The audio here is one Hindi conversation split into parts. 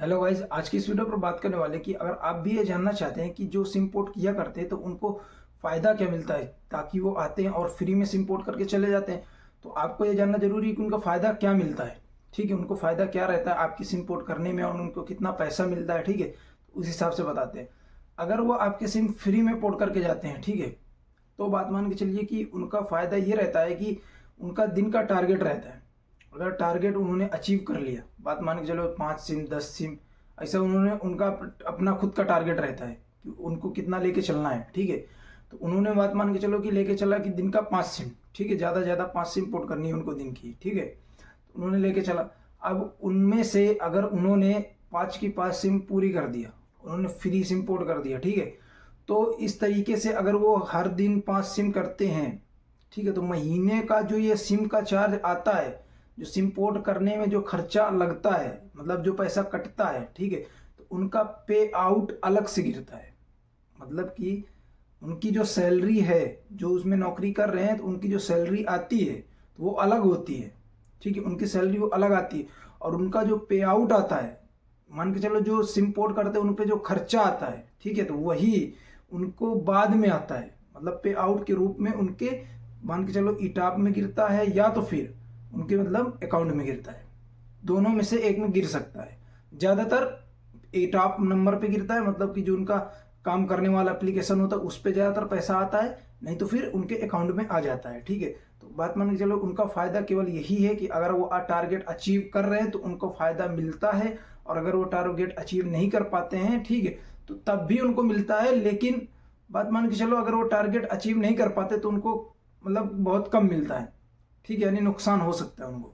हेलो गाइज, आज की इस वीडियो पर बात करने वाले कि अगर आप भी ये जानना चाहते हैं कि जो सिम पोर्ट किया करते हैं तो उनको फ़ायदा क्या मिलता है, ताकि वो आते हैं और फ्री में सिम पोर्ट करके चले जाते हैं, तो आपको ये जानना जरूरी है कि उनका फ़ायदा क्या मिलता है। ठीक है, उनको फ़ायदा क्या रहता है आपकी सिम पोर्ट करने में और उनको कितना पैसा मिलता है। ठीक है, तो उस हिसाब से बताते हैं। अगर वो आपके सिम फ्री में पोर्ट करके जाते हैं, ठीक है, तो बात मान के चलिए कि उनका फ़ायदा ये रहता है कि उनका दिन का टारगेट रहता है। अगर टारगेट उन्होंने अचीव कर लिया, बात मान के चलो 5 सिम 10 सिम, ऐसा उन्होंने उनका अपना खुद का टारगेट रहता है कि उनको कितना लेके चलना है। ठीक है, तो उन्होंने बात मान के चलो कि लेके चला कि दिन का 5 सिम, ठीक है, ज़्यादा ज़्यादा 5 सिम पोर्ट करनी है उनको दिन की। ठीक है, तो उन्होंने लेके चला। अब उनमें से अगर उन्होंने 5 की 5 सिम पूरी कर दिया, उन्होंने फ्री सिम पोर्ट कर दिया, ठीक है, तो इस तरीके से अगर वो हर दिन 5 सिम करते हैं, ठीक है, तो महीने का जो ये सिम का चार्ज आता है, जो सिम पोर्ट करने में जो खर्चा लगता है, मतलब जो पैसा कटता है, ठीक है, तो उनका पे आउट अलग से गिरता है। मतलब कि उनकी जो सैलरी है, जो उसमें नौकरी कर रहे हैं, तो उनकी जो सैलरी आती है तो वो अलग होती है। ठीक है, उनकी सैलरी वो अलग आती है और उनका जो पे आउट आता है, मान के चलो जो सिम पोर्ट करते हैं उन पे जो खर्चा आता है, ठीक है, तो वही उनको बाद में आता है। मतलब पे आउट के रूप में उनके मान के चलो ईटाप में गिरता है या तो फिर उनके मतलब अकाउंट में गिरता है। दोनों में से एक में गिर सकता है। ज़्यादातर ईटाप नंबर पे गिरता है, मतलब कि जो उनका काम करने वाला एप्लीकेशन होता है उस पर ज़्यादातर पैसा आता है, नहीं तो फिर उनके अकाउंट में आ जाता है। ठीक है, तो बात मान के चलो उनका फ़ायदा केवल यही है कि अगर वो टारगेट अचीव कर रहे हैं तो उनको फ़ायदा मिलता है, और अगर वो टारगेट अचीव नहीं कर पाते हैं, ठीक है, तो तब भी उनको मिलता है। लेकिन बात मान के चलो अगर वो टारगेट अचीव नहीं कर पाते तो उनको मतलब बहुत कम मिलता है। ठीक है, यानी नुकसान हो सकता है उनको।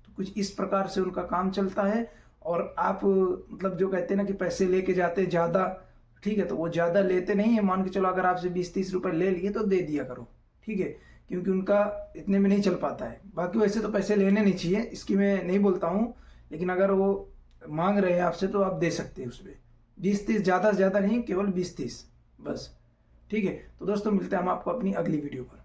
तो कुछ इस प्रकार से उनका काम चलता है। और आप मतलब जो कहते हैं ना कि पैसे लेके जाते ज़्यादा, ठीक है, तो वो ज़्यादा लेते नहीं है। मान के चलो अगर आपसे 20-30 रुपए ले लिए तो दे दिया करो। ठीक है, क्योंकि उनका इतने में नहीं चल पाता है। बाकी वैसे तो पैसे लेने नहीं चाहिए, इसकी मैं नहीं बोलता हूँ, लेकिन अगर वो मांग रहे हैं आपसे तो आप दे सकते हैं उसमें 20-30, ज़्यादा से ज़्यादा नहीं, केवल 20-30 बस। ठीक है, तो दोस्तों मिलते हैं हम आपको अपनी अगली वीडियो पर।